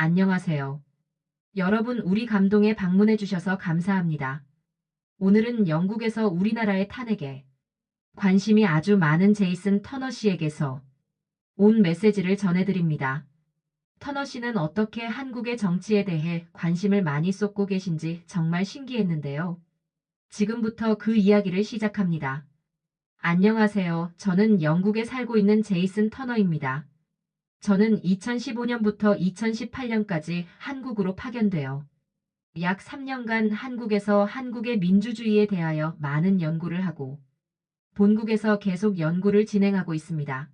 안녕하세요. 여러분, 우리 감동에 방문해 주셔서 감사합니다. 오늘은 영국에서 우리나라의 탄핵에 관심이 아주 많은 제이슨 터너 씨에게서 온 메시지를 전해드립니다. 터너 씨는 어떻게 한국의 정치에 대해 관심을 많이 쏟고 계신지 정말 신기했는데요. 지금부터 그 이야기를 시작합니다. 안녕하세요. 저는 영국에 살고 있는 제이슨 터너입니다. 저는 2015년부터 2018년까지 한국으로 파견되어 약 3년간 한국에서 한국의 민주주의에 대하여 많은 연구를 하고 본국에서 계속 연구를 진행하고 있습니다.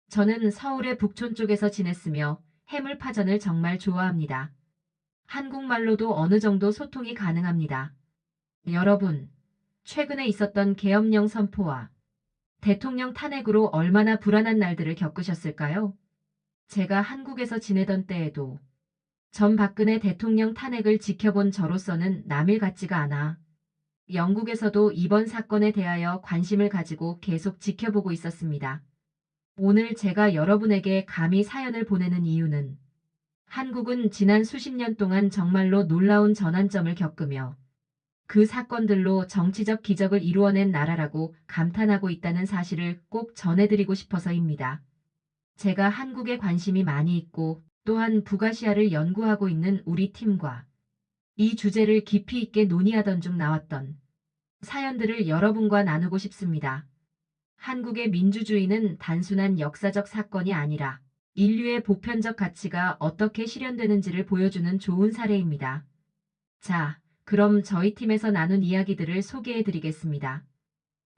저는 서울의 북촌 쪽에서 지냈으며 해물파전을 정말 좋아합니다. 한국말로도 어느 정도 소통이 가능합니다. 여러분, 최근에 있었던 계엄령 선포와 대통령 탄핵으로 얼마나 불안한 날들을 겪으셨을까요? 제가 한국에서 지내던 때에도 전 박근혜 대통령 탄핵을 지켜본 저로서는 남일 같지가 않아 영국에서도 이번 사건에 대하여 관심을 가지고 계속 지켜보고 있었습니다. 오늘 제가 여러분에게 감히 사연을 보내는 이유는 한국은 지난 수십 년 동안 정말로 놀라운 전환점을 겪으며 그 사건들로 정치적 기적을 이루어낸 나라라고 감탄하고 있다는 사실을 꼭 전해드리고 싶어서입니다. 제가 한국에 관심이 많이 있고 또한 북아시아를 연구하고 있는 우리 팀과 이 주제를 깊이 있게 논의하던 중 나왔던 사연들을 여러분과 나누고 싶습니다. 한국의 민주주의는 단순한 역사적 사건이 아니라 인류의 보편적 가치가 어떻게 실현되는지를 보여주는 좋은 사례입니다. 자, 그럼 저희 팀에서 나눈 이야기들을 소개해 드리겠습니다.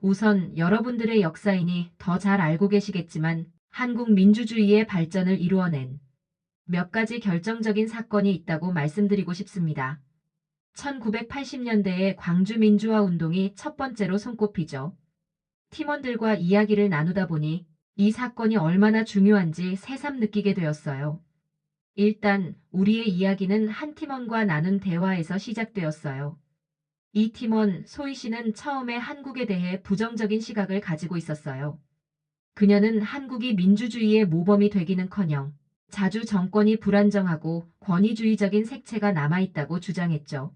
우선 여러분들의 역사인이 더 잘 알고 계시겠지만 한국 민주주의의 발전을 이루어낸 몇 가지 결정적인 사건이 있다고 말씀드리고 싶습니다. 1980년대의 광주 민주화 운동이 첫 번째로 손꼽히죠. 팀원들과 이야기를 나누다 보니 이 사건이 얼마나 중요한지 새삼 느끼게 되었어요. 일단 우리의 이야기는 한 팀원과 나눈 대화에서 시작되었어요. 이 팀원 소희 씨는 처음에 한국에 대해 부정적인 시각을 가지고 있었어요. 그녀는 한국이 민주주의의 모범이 되기는커녕 자주 정권이 불안정하고 권위주의적인 색채가 남아있다고 주장했죠.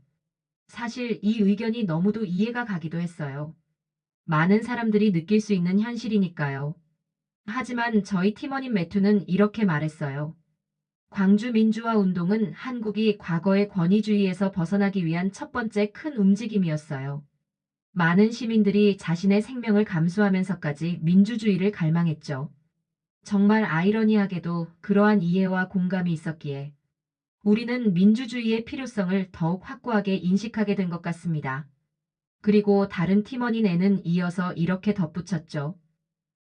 사실 이 의견이 너무도 이해가 가기도 했어요. 많은 사람들이 느낄 수 있는 현실이니까요. 하지만 저희 팀원인 매튜는 이렇게 말했어요. 광주 민주화 운동은 한국이 과거의 권위주의에서 벗어나기 위한 첫 번째 큰 움직임이었어요. 많은 시민들이 자신의 생명을 감수하면서까지 민주주의를 갈망했죠. 정말 아이러니하게도 그러한 이해와 공감이 있었기에 우리는 민주주의의 필요성을 더욱 확고하게 인식하게 된 것 같습니다. 그리고 다른 팀원인 애는 이어서 이렇게 덧붙였죠.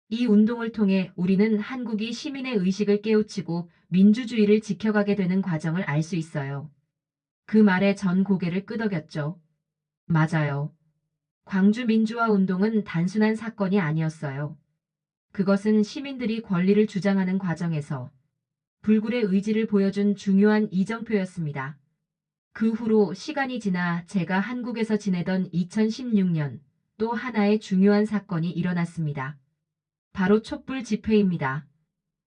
이 운동을 통해 우리는 한국이 시민의 의식을 깨우치고 민주주의를 지켜가게 되는 과정을 알 수 있어요. 그 말에 전 고개를 끄덕였죠. 맞아요. 광주 민주화 운동은 단순한 사건이 아니었어요. 그것은 시민들이 권리를 주장하는 과정에서 불굴의 의지를 보여준 중요한 이정표였습니다. 그 후로 시간이 지나 제가 한국에서 지내던 2016년 또 하나의 중요한 사건이 일어났습니다. 바로 촛불 집회입니다.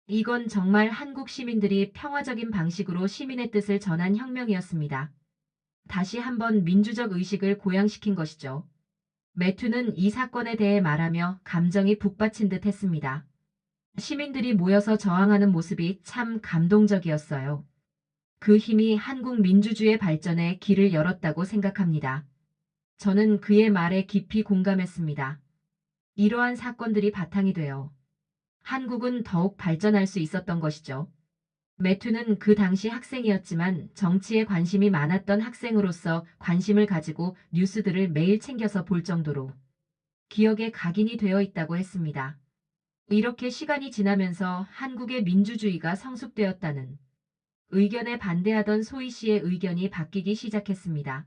이건 정말 한국 시민들이 평화적인 방식으로 시민의 뜻을 전한 혁명이었습니다. 다시 한번 민주적 의식을 고양시킨 것이죠. 매튜는 이 사건에 대해 말하며 감정이 북받친 듯 했습니다. 시민들이 모여서 저항하는 모습이 참 감동적이었어요. 그 힘이 한국 민주주의 발전에 길을 열었다고 생각합니다. 저는 그의 말에 깊이 공감했습니다. 이러한 사건들이 바탕이 되어 한국은 더욱 발전할 수 있었던 것이죠. 매튜는 그 당시 학생이었지만 정치에 관심이 많았던 학생으로서 관심을 가지고 뉴스들을 매일 챙겨서 볼 정도로 기억에 각인이 되어 있다고 했습니다. 이렇게 시간이 지나면서 한국의 민주주의가 성숙되었다는 의견에 반대하던 소희 씨의 의견이 바뀌기 시작했습니다.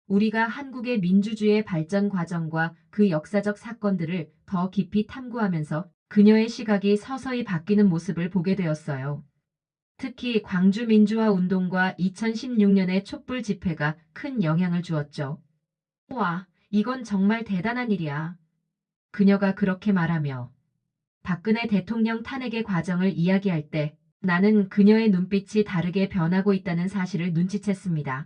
우리가 한국의 민주주의의 발전 과정과 그 역사적 사건들을 더 깊이 탐구하면서 그녀의 시각이 서서히 바뀌는 모습을 보게 되었어요. 특히 광주 민주화 운동과 2016년의 촛불 집회가 큰 영향을 주었죠. 와, 이건 정말 대단한 일이야. 그녀가 그렇게 말하며 박근혜 대통령 탄핵의 과정을 이야기할 때 나는 그녀의 눈빛이 다르게 변하고 있다는 사실을 눈치챘습니다.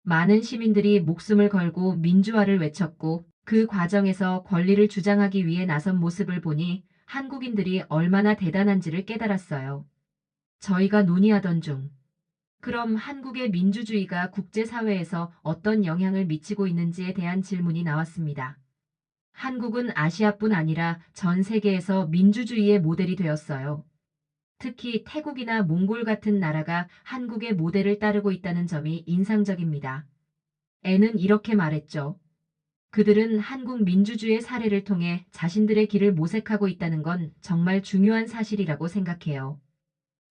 많은 시민들이 목숨을 걸고 민주화를 외쳤고 그 과정에서 권리를 주장하기 위해 나선 모습을 보니 한국인들이 얼마나 대단한지를 깨달았어요. 저희가 논의하던 중, 그럼 한국의 민주주의가 국제사회에서 어떤 영향을 미치고 있는지에 대한 질문이 나왔습니다. 한국은 아시아뿐 아니라 전 세계에서 민주주의의 모델이 되었어요. 특히 태국이나 몽골 같은 나라가 한국의 모델을 따르고 있다는 점이 인상적입니다. 애는 이렇게 말했죠. 그들은 한국 민주주의 사례를 통해 자신들의 길을 모색하고 있다는 건 정말 중요한 사실이라고 생각해요.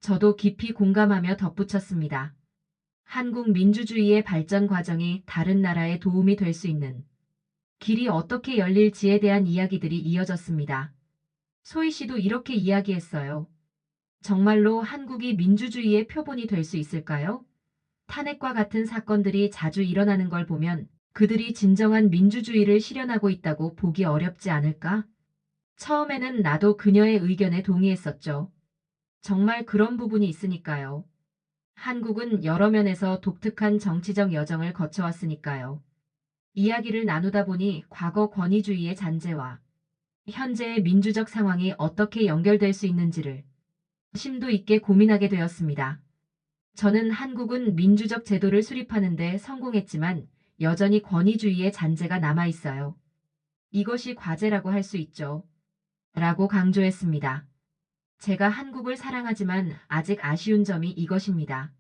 저도 깊이 공감하며 덧붙였습니다. 한국 민주주의의 발전 과정이 다른 나라에 도움이 될 수 있는 길이 어떻게 열릴지에 대한 이야기들이 이어졌습니다. 소희 씨도 이렇게 이야기했어요. 정말로 한국이 민주주의의 표본이 될 수 있을까요? 탄핵과 같은 사건들이 자주 일어나는 걸 보면 그들이 진정한 민주주의를 실현하고 있다고 보기 어렵지 않을까? 처음에는 나도 그녀의 의견에 동의했었죠. 정말 그런 부분이 있으니까요. 한국은 여러 면에서 독특한 정치적 여정을 거쳐왔으니까요. 이야기를 나누다 보니 과거 권위주의의 잔재와 현재의 민주적 상황이 어떻게 연결될 수 있는지를 심도 있게 고민하게 되었습니다. 저는 한국은 민주적 제도를 수립하는 데 성공했지만 여전히 권위주의의 잔재가 남아 있어요. 이것이 과제라고 할 수 있죠. 라고 강조했습니다. 제가 한국을 사랑하지만 아직 아쉬운 점이 이것입니다.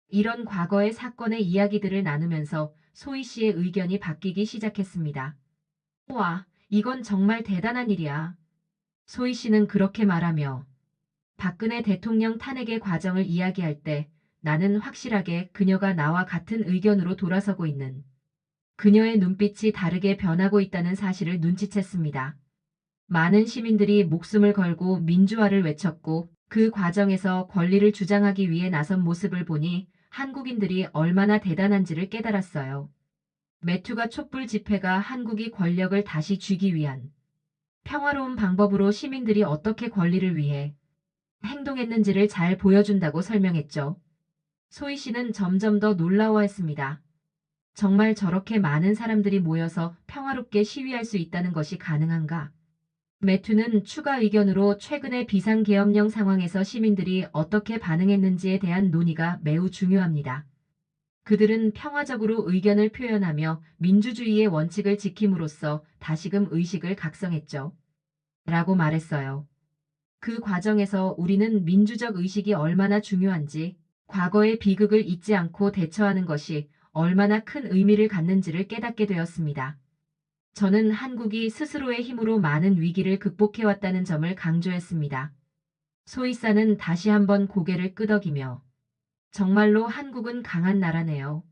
이런 과거의 사건의 이야기들을 나누면서 소희 씨의 의견이 바뀌기 시작했습니다. 와, 이건 정말 대단한 일이야. 소희 씨는 그렇게 말하며 박근혜 대통령 탄핵의 과정을 이야기할 때 나는 확실하게 그녀가 나와 같은 의견으로 돌아서고 있는 그녀의 눈빛이 다르게 변하고 있다는 사실을 눈치챘습니다. 많은 시민들이 목숨을 걸고 민주화를 외쳤고 그 과정에서 권리를 주장하기 위해 나선 모습을 보니 한국인들이 얼마나 대단한지를 깨달았어요. 매튜가 촛불 집회가 한국이 권력을 다시 쥐기 위한 평화로운 방법으로 시민들이 어떻게 권리를 위해 행동했는지를 잘 보여준다고 설명했죠. 소희 씨는 점점 더 놀라워했습니다. 정말 저렇게 많은 사람들이 모여서 평화롭게 시위할 수 있다는 것이 가능한가? 매튜는 추가 의견으로 최근의 비상계엄령 상황에서 시민들이 어떻게 반응했는지에 대한 논의가 매우 중요합니다. 그들은 평화적으로 의견을 표현하며 민주주의의 원칙을 지킴으로써 다시금 의식을 각성했죠. 라고 말했어요. 그 과정에서 우리는 민주적 의식이 얼마나 중요한지, 과거의 비극을 잊지 않고 대처하는 것이 얼마나 큰 의미를 갖는지를 깨닫게 되었습니다. 저는 한국이 스스로의 힘으로 많은 위기를 극복해왔다는 점을 강조했습니다. 소이사는 다시 한번 고개를 끄덕이며 정말로 한국은 강한 나라네요.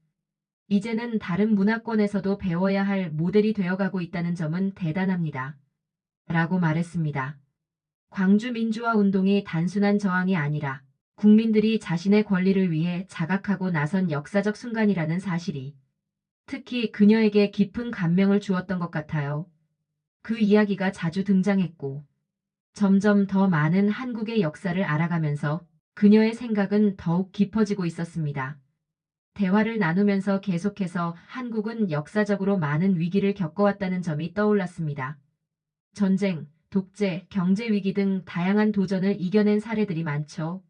이제는 다른 문화권에서도 배워야 할 모델이 되어가고 있다는 점은 대단합니다. 라고 말했습니다. 광주 민주화 운동이 단순한 저항이 아니라 국민들이 자신의 권리를 위해 자각하고 나선 역사적 순간이라는 사실이 특히 그녀에게 깊은 감명을 주었던 것 같아요. 그 이야기가 자주 등장했고 점점 더 많은 한국의 역사를 알아가면서 그녀의 생각은 더욱 깊어지고 있었습니다. 대화를 나누면서 계속해서 한국은 역사적으로 많은 위기를 겪어왔다는 점이 떠올랐습니다. 전쟁, 독재, 경제 위기 등 다양한 도전을 이겨낸 사례들이 많죠.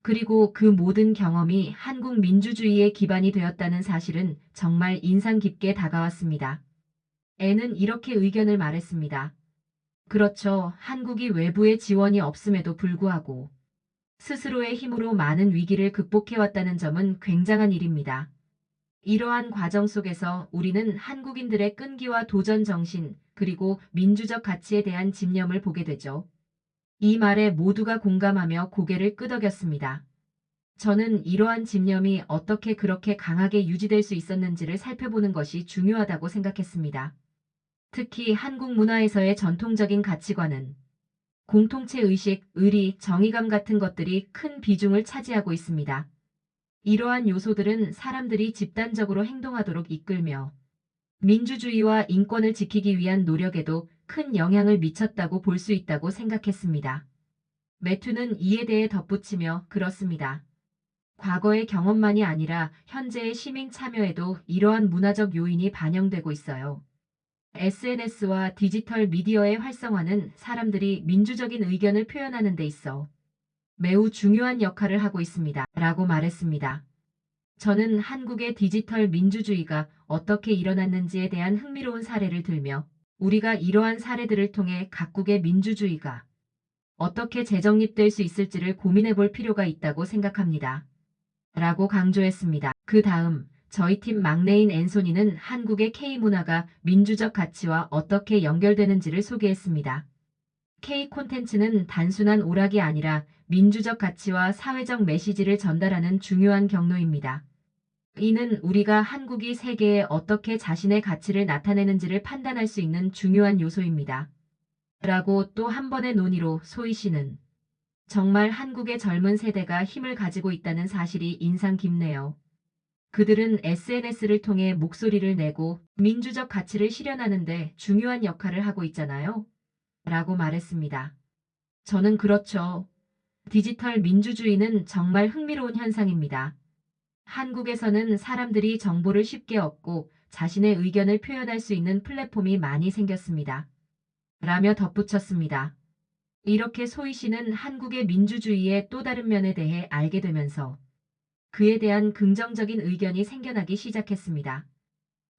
그리고 그 모든 경험이 한국 민주주의의 기반이 되었다는 사실은 정말 인상 깊게 다가왔습니다. 애는 이렇게 의견을 말했습니다. 그렇죠. 한국이 외부의 지원이 없음에도 불구하고 스스로의 힘으로 많은 위기를 극복해왔다는 점은 굉장한 일입니다. 이러한 과정 속에서 우리는 한국인들의 끈기와 도전 정신, 그리고 민주적 가치에 대한 집념을 보게 되죠. 이 말에 모두가 공감하며 고개를 끄덕였습니다. 저는 이러한 집념이 어떻게 그렇게 강하게 유지될 수 있었는지를 살펴보는 것이 중요하다고 생각했습니다. 특히 한국 문화에서의 전통적인 가치관은 공통체 의식, 의리, 정의감 같은 것들이 큰 비중을 차지하고 있습니다. 이러한 요소들은 사람들이 집단적으로 행동하도록 이끌며 민주주의와 인권을 지키기 위한 노력에도 큰 영향을 미쳤다고 볼 수 있다고 생각했습니다. 매튜는 이에 대해 덧붙이며 그렇습니다. 과거의 경험만이 아니라 현재의 시민 참여에도 이러한 문화적 요인이 반영되고 있어요. SNS와 디지털 미디어의 활성화는 사람들이 민주적인 의견을 표현하는 데 있어 매우 중요한 역할을 하고 있습니다. 라고 말했습니다. 저는 한국의 디지털 민주주의가 어떻게 일어났는지에 대한 흥미로운 사례를 들며 우리가 이러한 사례들을 통해 각국의 민주주의가 어떻게 재정립될 수 있을지를 고민해 볼 필요가 있다고 생각합니다. 라고 강조했습니다. 그 다음 저희 팀 막내인 앤소니는 한국의 K-문화가 민주적 가치와 어떻게 연결되는지를 소개했습니다. K 콘텐츠는 단순한 오락이 아니라 민주적 가치와 사회적 메시지를 전달하는 중요한 경로입니다. 이는 우리가 한국이 세계에 어떻게 자신의 가치를 나타내는지를 판단할 수 있는 중요한 요소입니다. 라고 또 한 번의 논의로 소희 씨는 정말 한국의 젊은 세대가 힘을 가지고 있다는 사실이 인상 깊네요. 그들은 SNS를 통해 목소리를 내고 민주적 가치를 실현하는데 중요한 역할을 하고 있잖아요. 라고 말했습니다. 저는 그렇죠. 디지털 민주주의는 정말 흥미로운 현상입니다. 한국에서는 사람들이 정보를 쉽게 얻고 자신의 의견을 표현할 수 있는 플랫폼이 많이 생겼습니다. 라며 덧붙였습니다. 이렇게 소희 씨는 한국의 민주주의의 또 다른 면에 대해 알게 되면서 그에 대한 긍정적인 의견이 생겨나기 시작했습니다.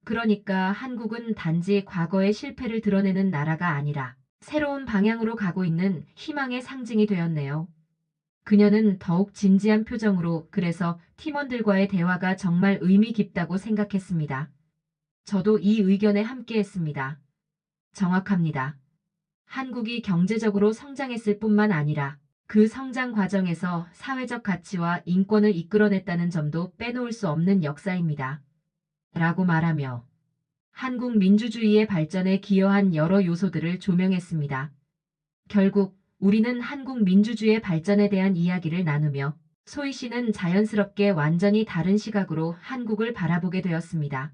그러니까 한국은 단지 과거의 실패를 드러내는 나라가 아니라 새로운 방향으로 가고 있는 희망의 상징이 되었네요. 그녀는 더욱 진지한 표정으로 그래서 팀원들과의 대화가 정말 의미 깊다고 생각했습니다. 저도 이 의견에 함께했습니다. 정확합니다. 한국이 경제적으로 성장했을 뿐만 아니라 그 성장 과정에서 사회적 가치와 인권을 이끌어냈다는 점도 빼놓을 수 없는 역사입니다. 라고 말하며 한국 민주주의의 발전에 기여한 여러 요소들을 조명했습니다. 결국 우리는 한국 민주주의의 발전에 대한 이야기를 나누며 소희 씨는 자연스럽게 완전히 다른 시각으로 한국을 바라보게 되었습니다.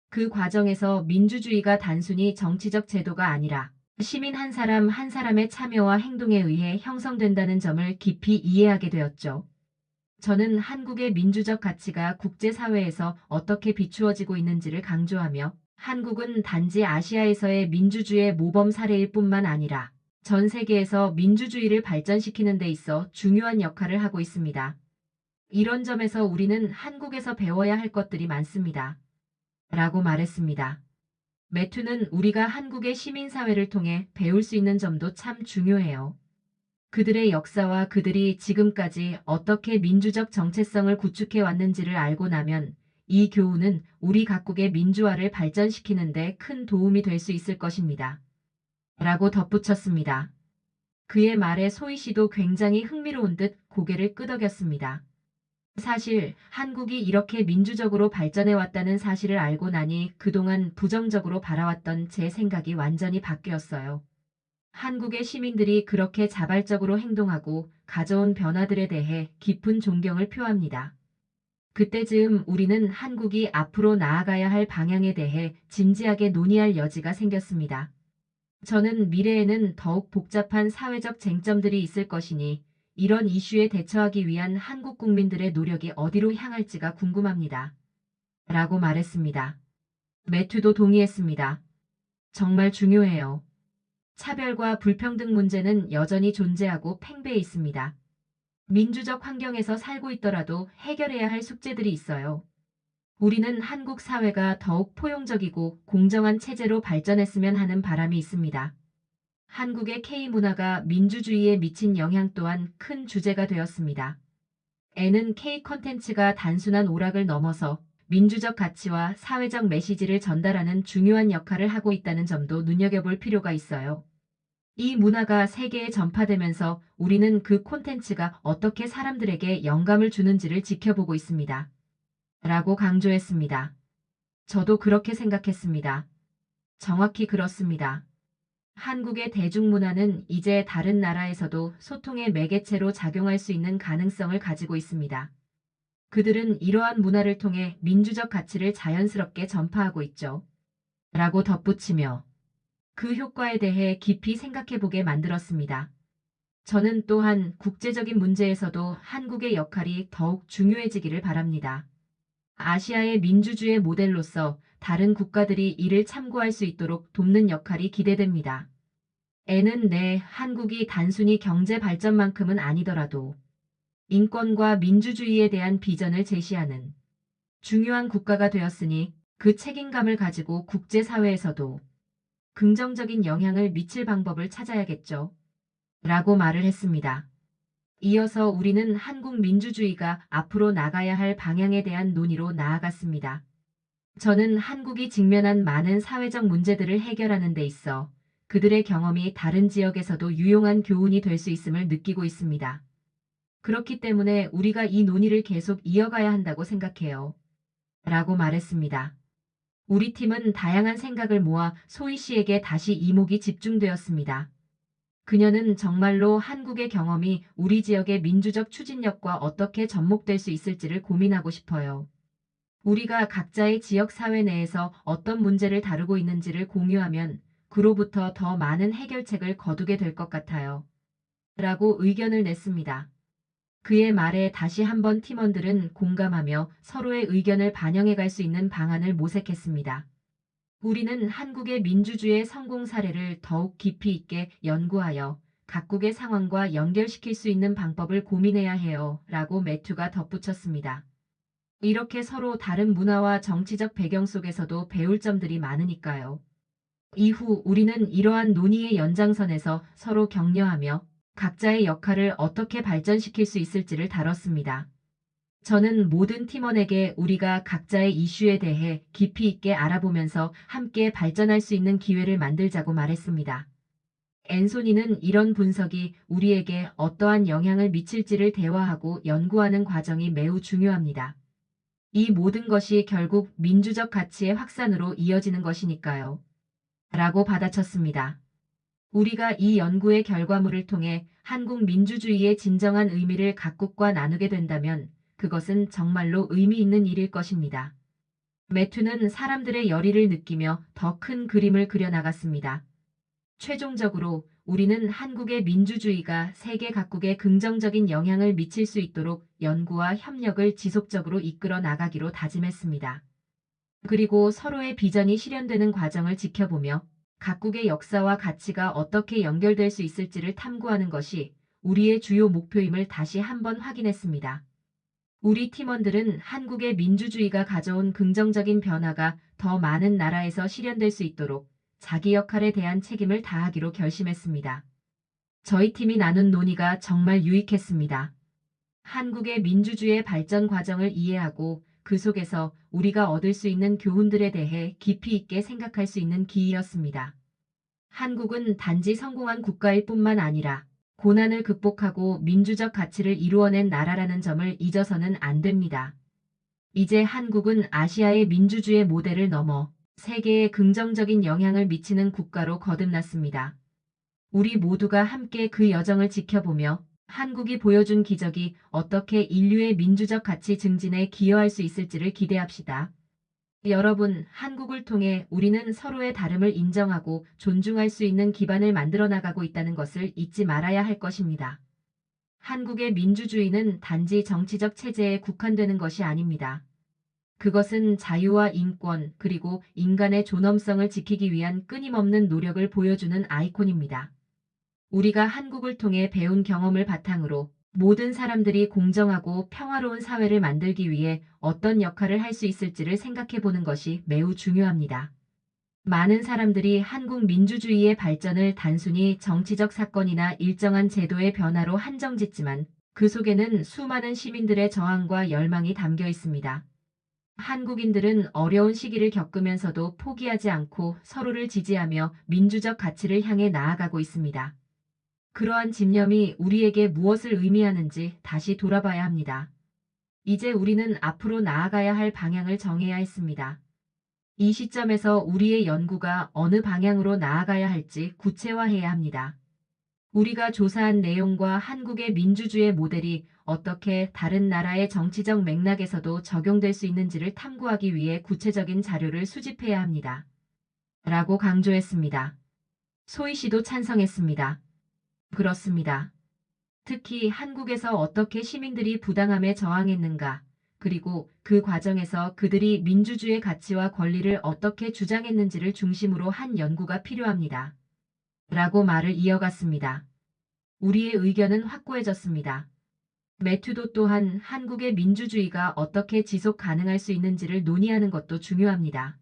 그 과정에서 민주주의가 단순히 정치적 제도가 아니라 시민 한 사람 한 사람의 참여와 행동에 의해 형성된다는 점을 깊이 이해하게 되었죠. 저는 한국의 민주적 가치가 국제사회에서 어떻게 비추어지고 있는지를 강조하며 한국은 단지 아시아에서의 민주주의의 모범 사례일 뿐만 아니라 전 세계에서 민주주의를 발전시키는 데 있어 중요한 역할을 하고 있습니다. 이런 점에서 우리는 한국에서 배워야 할 것들이 많습니다. 라고 말했습니다. 매튜는 우리가 한국의 시민사회를 통해 배울 수 있는 점도 참 중요해요. 그들의 역사와 그들이 지금까지 어떻게 민주적 정체성을 구축해 왔는지를 알고 나면 이 교훈은 우리 각국의 민주화를 발전시키는 데 큰 도움이 될 수 있을 것입니다. 라고 덧붙였습니다. 그의 말에 소희 씨도 굉장히 흥미로운 듯 고개를 끄덕였습니다. 사실 한국이 이렇게 민주적으로 발전해 왔다는 사실을 알고 나니 그동안 부정적으로 바라왔던 제 생각이 완전히 바뀌었어요. 한국의 시민들이 그렇게 자발적으로 행동하고 가져온 변화들에 대해 깊은 존경을 표합니다. 그때쯤 우리는 한국이 앞으로 나아가야 할 방향에 대해 진지하게 논의할 여지가 생겼습니다. 저는 미래에는 더욱 복잡한 사회적 쟁점들이 있을 것이니 이런 이슈에 대처하기 위한 한국 국민들의 노력이 어디로 향할지가 궁금합니다. 라고 말했습니다. 매튜도 동의했습니다. 정말 중요해요. 차별과 불평등 문제는 여전히 존재하고 팽배해 있습니다. 민주적 환경에서 살고 있더라도 해결해야 할 숙제들이 있어요. 우리는 한국 사회가 더욱 포용적이고 공정한 체제로 발전했으면 하는 바람이 있습니다. 한국의 K문화가 민주주의에 미친 영향 또한 큰 주제가 되었습니다. N은 K 콘텐츠가 단순한 오락을 넘어서 민주적 가치와 사회적 메시지를 전달하는 중요한 역할을 하고 있다는 점도 눈여겨볼 필요가 있어요. 이 문화가 세계에 전파되면서 우리는 그 콘텐츠가 어떻게 사람들에게 영감을 주는지를 지켜보고 있습니다. 라고 강조했습니다. 저도 그렇게 생각했습니다. 정확히 그렇습니다. 한국의 대중문화는 이제 다른 나라에서도 소통의 매개체로 작용할 수 있는 가능성을 가지고 있습니다. 그들은 이러한 문화를 통해 민주적 가치를 자연스럽게 전파하고 있죠. 라고 덧붙이며 그 효과에 대해 깊이 생각해보게 만들었습니다. 저는 또한 국제적인 문제에서도 한국의 역할이 더욱 중요해지기를 바랍니다. 아시아의 민주주의 모델로서 다른 국가들이 이를 참고할 수 있도록 돕는 역할이 기대됩니다. N은 한국이 단순히 경제 발전만큼은 아니더라도 인권과 민주주의에 대한 비전을 제시하는 중요한 국가가 되었으니 그 책임감을 가지고 국제사회에서도 긍정적인 영향을 미칠 방법을 찾아야겠죠. 라고 말을 했습니다. 이어서 우리는 한국 민주주의가 앞으로 나가야 할 방향에 대한 논의로 나아갔습니다. 저는 한국이 직면한 많은 사회적 문제들을 해결하는 데 있어 그들의 경험이 다른 지역에서도 유용한 교훈이 될 수 있음을 느끼고 있습니다. 그렇기 때문에 우리가 이 논의를 계속 이어가야 한다고 생각해요. 라고 말했습니다. 우리 팀은 다양한 생각을 모아 소희 씨에게 다시 이목이 집중되었습니다. 그녀는 정말로 한국의 경험이 우리 지역의 민주적 추진력과 어떻게 접목될 수 있을지를 고민하고 싶어요. 우리가 각자의 지역 사회 내에서 어떤 문제를 다루고 있는지를 공유하면 그로부터 더 많은 해결책을 거두게 될 것 같아요. 라고 의견을 냈습니다. 그의 말에 다시 한번 팀원들은 공감하며 서로의 의견을 반영해 갈 수 있는 방안을 모색했습니다. 우리는 한국의 민주주의의 성공 사례를 더욱 깊이 있게 연구하여 각국의 상황과 연결시킬 수 있는 방법을 고민해야 해요. 라고 매튜가 덧붙였습니다. 이렇게 서로 다른 문화와 정치적 배경 속에서도 배울 점들이 많으니까요. 이후 우리는 이러한 논의의 연장선에서 서로 격려하며 각자의 역할을 어떻게 발전시킬 수 있을지를 다뤘습니다. 저는 모든 팀원에게 우리가 각자의 이슈에 대해 깊이 있게 알아보면서 함께 발전할 수 있는 기회를 만들자고 말했습니다. 앤소니는 이런 분석이 우리에게 어떠한 영향을 미칠지를 대화하고 연구하는 과정이 매우 중요합니다. 이 모든 것이 결국 민주적 가치의 확산으로 이어지는 것이니까요. 라고 받아쳤습니다. 우리가 이 연구의 결과물을 통해 한국 민주주의의 진정한 의미를 각국과 나누게 된다면 그것은 정말로 의미 있는 일일 것입니다. 매튜는 사람들의 열의를 느끼며 더 큰 그림을 그려나갔습니다. 최종적으로 우리는 한국의 민주주의가 세계 각국에 긍정적인 영향을 미칠 수 있도록 연구와 협력을 지속적으로 이끌어 나가기로 다짐했습니다. 그리고 서로의 비전이 실현되는 과정을 지켜보며 각국의 역사와 가치가 어떻게 연결될 수 있을지를 탐구하는 것이 우리의 주요 목표임을 다시 한번 확인했습니다. 우리 팀원들은 한국의 민주주의가 가져온 긍정적인 변화가 더 많은 나라에서 실현될 수 있도록 자기 역할에 대한 책임을 다하기로 결심했습니다. 저희 팀이 나눈 논의가 정말 유익했습니다. 한국의 민주주의의 발전 과정을 이해하고 그 속에서 우리가 얻을 수 있는 교훈들에 대해 깊이 있게 생각할 수 있는 기회였습니다. 한국은 단지 성공한 국가일 뿐만 아니라 고난을 극복하고 민주적 가치를 이루어낸 나라라는 점을 잊어서는 안 됩니다. 이제 한국은 아시아의 민주주의 모델을 넘어 세계에 긍정적인 영향을 미치는 국가로 거듭났습니다. 우리 모두가 함께 그 여정을 지켜보며 한국이 보여준 기적이 어떻게 인류의 민주적 가치 증진에 기여할 수 있을지를 기대합시다. 여러분, 한국을 통해 우리는 서로의 다름을 인정하고 존중할 수 있는 기반을 만들어 나가고 있다는 것을 잊지 말아야 할 것입니다. 한국의 민주주의는 단지 정치적 체제에 국한되는 것이 아닙니다. 그것은 자유와 인권 그리고 인간의 존엄성을 지키기 위한 끊임없는 노력을 보여주는 아이콘입니다. 우리가 한국을 통해 배운 경험을 바탕으로 모든 사람들이 공정하고 평화로운 사회를 만들기 위해 어떤 역할을 할 수 있을지를 생각해 보는 것이 매우 중요합니다. 많은 사람들이 한국 민주주의의 발전을 단순히 정치적 사건이나 일정한 제도의 변화로 한정짓지만 그 속에는 수많은 시민들의 저항과 열망이 담겨 있습니다. 한국인들은 어려운 시기를 겪으면서도 포기하지 않고 서로를 지지하며 민주적 가치를 향해 나아가고 있습니다. 그러한 집념이 우리에게 무엇을 의미하는지 다시 돌아봐야 합니다. 이제 우리는 앞으로 나아가야 할 방향을 정해야 했습니다. 이 시점에서 우리의 연구가 어느 방향으로 나아가야 할지 구체화해야 합니다. 우리가 조사한 내용과 한국의 민주주의 모델이 어떻게 다른 나라의 정치적 맥락에서도 적용될 수 있는지를 탐구하기 위해 구체적인 자료를 수집해야 합니다. 라고 강조했습니다. 소희 씨도 찬성했습니다. 그렇습니다. 특히 한국에서 어떻게 시민들이 부당함에 저항했는가, 그리고 그 과정에서 그들이 민주주의 가치와 권리를 어떻게 주장했는지를 중심으로 한 연구가 필요합니다. 라고 말을 이어갔습니다. 우리의 의견은 확고해졌습니다. 매튜도 또한 한국의 민주주의가 어떻게 지속 가능할 수 있는지를 논의하는 것도 중요합니다.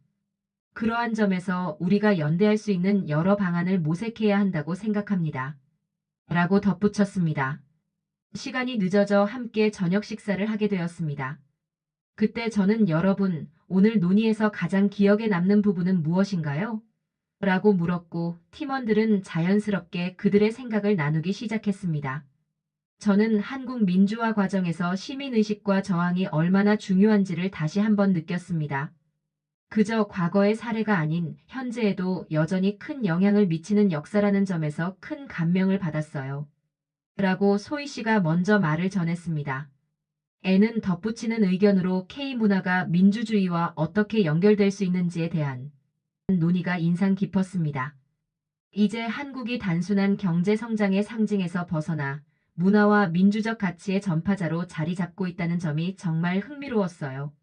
그러한 점에서 우리가 연대할 수 있는 여러 방안을 모색해야 한다고 생각합니다. 라고 덧붙였습니다. 시간이 늦어져 함께 저녁 식사를 하게 되었습니다. 그때 저는 여러분, 오늘 논의에서 가장 기억에 남는 부분은 무엇인가요? 라고 물었고 팀원들은 자연스럽게 그들의 생각을 나누기 시작했습니다. 저는 한국 민주화 과정에서 시민의식과 저항이 얼마나 중요한지를 다시 한번 느꼈습니다. 그저 과거의 사례가 아닌 현재에도 여전히 큰 영향을 미치는 역사라는 점에서 큰 감명을 받았어요. 라고 소희 씨가 먼저 말을 전했습니다. 애는 덧붙이는 의견으로 K문화가 민주주의와 어떻게 연결될 수 있는지에 대한 논의가 인상 깊었습니다. 이제 한국이 단순한 경제 성장의 상징에서 벗어나 문화와 민주적 가치의 전파자로 자리 잡고 있다는 점이 정말 흥미로웠어요.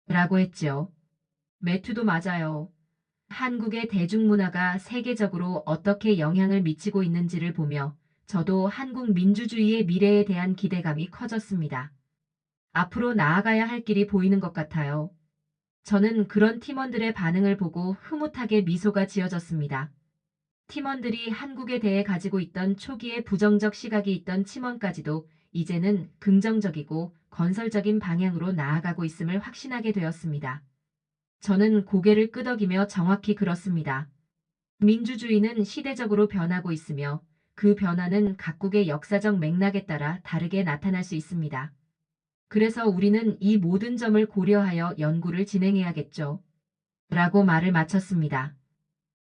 라고 했죠. 매튜도 맞아요. 한국의 대중문화가 세계적으로 어떻게 영향을 미치고 있는지를 보며 저도 한국 민주주의의 미래에 대한 기대감이 커졌습니다. 앞으로 나아가야 할 길이 보이는 것 같아요. 저는 그런 팀원들의 반응을 보고 흐뭇하게 미소가 지어졌습니다. 팀원들이 한국에 대해 가지고 있던 초기에 부정적 시각이 있던 팀원까지도 이제는 긍정적이고 건설적인 방향으로 나아가고 있음을 확신하게 되었습니다. 저는 고개를 끄덕이며 정확히 그렇습니다. 민주주의는 시대적으로 변하고 있으며 그 변화는 각국의 역사적 맥락에 따라 다르게 나타날 수 있습니다. 그래서 우리는 이 모든 점을 고려하여 연구를 진행해야겠죠. 라고 말을 마쳤습니다.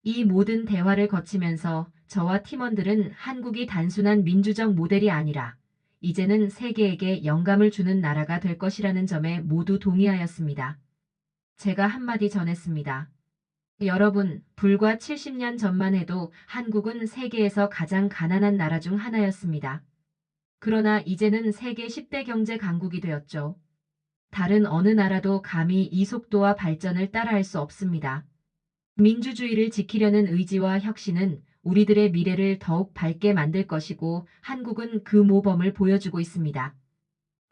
이 모든 대화를 거치면서 저와 팀원들은 한국이 단순한 민주적 모델이 아니라 이제는 세계에게 영감을 주는 나라가 될 것이라는 점에 모두 동의하였습니다. 제가 한마디 전했습니다. 여러분, 불과 70년 전만 해도 한국은 세계에서 가장 가난한 나라 중 하나였습니다. 그러나 이제는 세계 10대 경제 강국이 되었죠. 다른 어느 나라도 감히 이 속도와 발전을 따라할 수 없습니다. 민주주의를 지키려는 의지와 혁신은 우리들의 미래를 더욱 밝게 만들 것이고 한국은 그 모범을 보여주고 있습니다.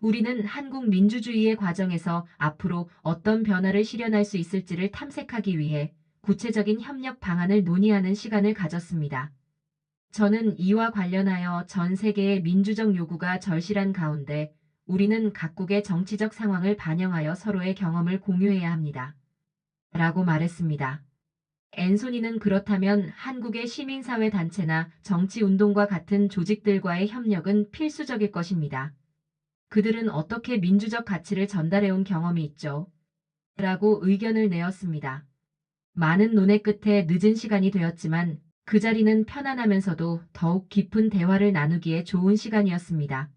우리는 한국 민주주의의 과정에서 앞으로 어떤 변화를 실현할 수 있을지를 탐색하기 위해 구체적인 협력 방안을 논의하는 시간을 가졌습니다. 저는 이와 관련하여 전 세계의 민주적 요구가 절실한 가운데 우리는 각국의 정치적 상황을 반영하여 서로의 경험을 공유해야 합니다. 라고 말했습니다. 앤소니는 그렇다면 한국의 시민사회 단체나 정치운동과 같은 조직들과의 협력은 필수적일 것입니다. 그들은 어떻게 민주적 가치를 전달해온 경험이 있죠. 라고 의견을 내었습니다. 많은 논의 끝에 늦은 시간이 되었지만 그 자리는 편안하면서도 더욱 깊은 대화를 나누기에 좋은 시간이었습니다.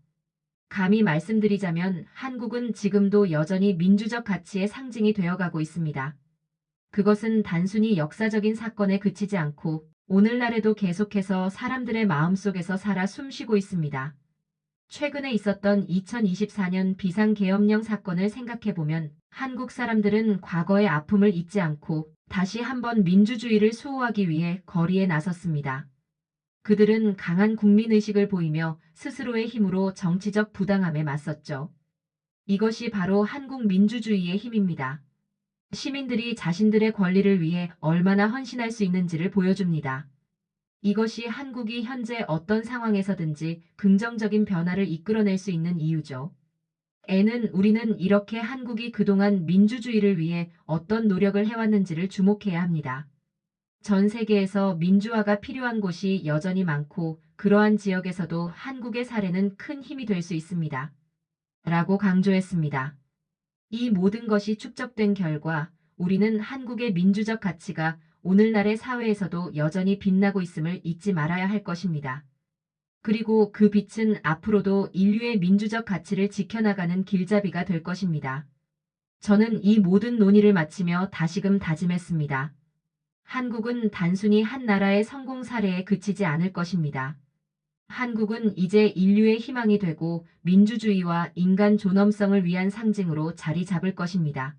감히 말씀드리자면 한국은 지금도 여전히 민주적 가치의 상징이 되어가고 있습니다. 그것은 단순히 역사적인 사건에 그치지 않고 오늘날에도 계속해서 사람들의 마음속에서 살아 숨쉬고 있습니다. 최근에 있었던 2024년 비상계엄령 사건을 생각해보면 한국 사람들은 과거의 아픔을 잊지 않고 다시 한번 민주주의를 수호하기 위해 거리에 나섰습니다. 그들은 강한 국민의식을 보이며 스스로의 힘으로 정치적 부당함에 맞섰죠. 이것이 바로 한국 민주주의의 힘입니다. 시민들이 자신들의 권리를 위해 얼마나 헌신할 수 있는지를 보여줍니다. 이것이 한국이 현재 어떤 상황에서든지 긍정적인 변화를 이끌어낼 수 있는 이유죠. 우리는 이렇게 한국이 그동안 민주주의를 위해 어떤 노력을 해왔는지를 주목해야 합니다. 전 세계에서 민주화가 필요한 곳이 여전히 많고 그러한 지역에서도 한국의 사례는 큰 힘이 될 수 있습니다. 라고 강조했습니다. 이 모든 것이 축적된 결과 우리는 한국의 민주적 가치가 오늘날의 사회에서도 여전히 빛나고 있음을 잊지 말아야 할 것입니다. 그리고 그 빛은 앞으로도 인류의 민주적 가치를 지켜나가는 길잡이가 될 것입니다. 저는 이 모든 논의를 마치며 다시금 다짐했습니다. 한국은 단순히 한 나라의 성공 사례에 그치지 않을 것입니다. 한국은 이제 인류의 희망이 되고 민주주의와 인간 존엄성을 위한 상징으로 자리 잡을 것입니다.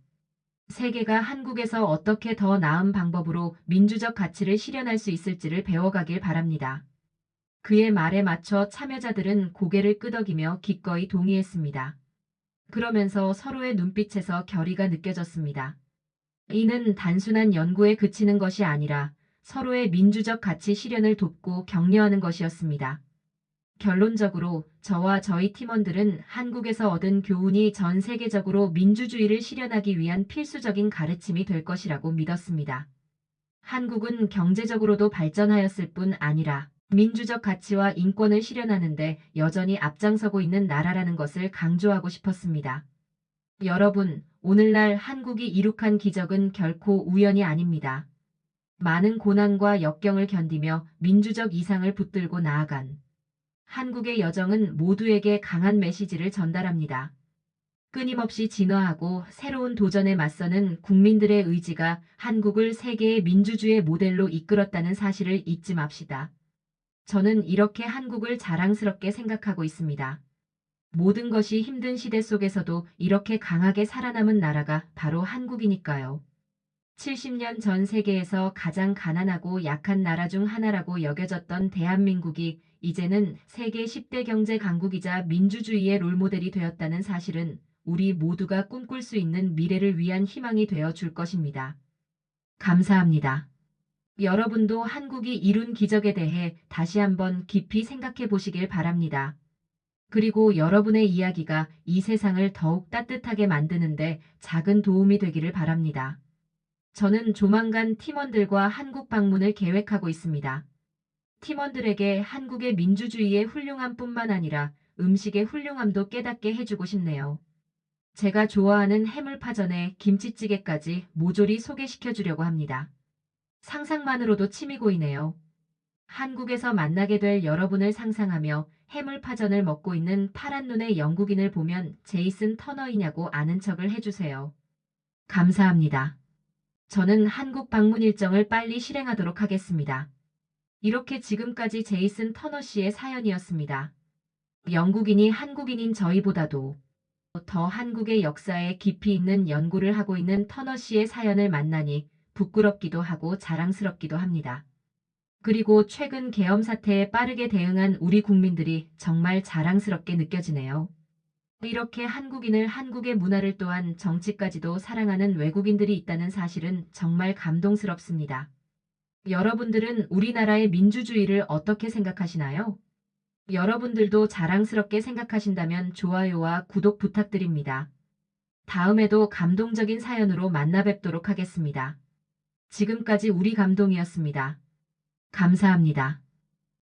세계가 한국에서 어떻게 더 나은 방법으로 민주적 가치를 실현할 수 있을지를 배워가길 바랍니다. 그의 말에 맞춰 참여자들은 고개를 끄덕이며 기꺼이 동의했습니다. 그러면서 서로의 눈빛에서 결의가 느껴졌습니다. 이는 단순한 연구에 그치는 것이 아니라 서로의 민주적 가치 실현을 돕고 격려하는 것이었습니다. 결론적으로 저와 저희 팀원들은 한국에서 얻은 교훈이 전 세계적으로 민주주의를 실현하기 위한 필수적인 가르침이 될 것이라고 믿었습니다. 한국은 경제적으로도 발전하였을 뿐 아니라 민주적 가치와 인권을 실현하는데 여전히 앞장서고 있는 나라라는 것을 강조하고 싶었습니다. 여러분, 오늘날 한국이 이룩한 기적은 결코 우연이 아닙니다. 많은 고난과 역경을 견디며 민주적 이상을 붙들고 나아간 한국의 여정은 모두에게 강한 메시지를 전달합니다. 끊임없이 진화하고 새로운 도전에 맞서는 국민들의 의지가 한국을 세계의 민주주의 모델로 이끌었다는 사실을 잊지 맙시다. 저는 이렇게 한국을 자랑스럽게 생각하고 있습니다. 모든 것이 힘든 시대 속에서도 이렇게 강하게 살아남은 나라가 바로 한국이니까요. 70년 전 세계에서 가장 가난하고 약한 나라 중 하나라고 여겨졌던 대한민국이 이제는 세계 10대 경제 강국이자 민주주의의 롤모델이 되었다는 사실은 우리 모두가 꿈꿀 수 있는 미래를 위한 희망이 되어 줄 것입니다. 감사합니다. 여러분도 한국이 이룬 기적에 대해 다시 한번 깊이 생각해 보시길 바랍니다. 그리고 여러분의 이야기가 이 세상을 더욱 따뜻하게 만드는데 작은 도움이 되기를 바랍니다. 저는 조만간 팀원들과 한국 방문을 계획하고 있습니다. 팀원들에게 한국의 민주주의의 훌륭함뿐만 아니라 음식의 훌륭함도 깨닫게 해주고 싶네요. 제가 좋아하는 해물파전에 김치찌개까지 모조리 소개시켜 주려고 합니다. 상상만으로도 침이 고이네요. 한국에서 만나게 될 여러분을 상상하며 해물파전을 먹고 있는 파란 눈의 영국인을 보면 제이슨 터너이냐고 아는 척을 해주세요. 감사합니다. 저는 한국 방문 일정을 빨리 실행하도록 하겠습니다. 이렇게 지금까지 제이슨 터너 씨의 사연이었습니다. 영국인이 한국인인 저희보다도 더 한국의 역사에 깊이 있는 연구를 하고 있는 터너 씨의 사연을 만나니 부끄럽기도 하고 자랑스럽기도 합니다. 그리고 최근 계엄 사태에 빠르게 대응한 우리 국민들이 정말 자랑스럽게 느껴지네요. 이렇게 한국인을 한국의 문화를 또한 정치까지도 사랑하는 외국인들이 있다는 사실은 정말 감동스럽습니다. 여러분들은 우리나라의 민주주의를 어떻게 생각하시나요? 여러분들도 자랑스럽게 생각하신다면 좋아요와 구독 부탁드립니다. 다음에도 감동적인 사연으로 만나 뵙도록 하겠습니다. 지금까지 우리 감동이었습니다. 감사합니다.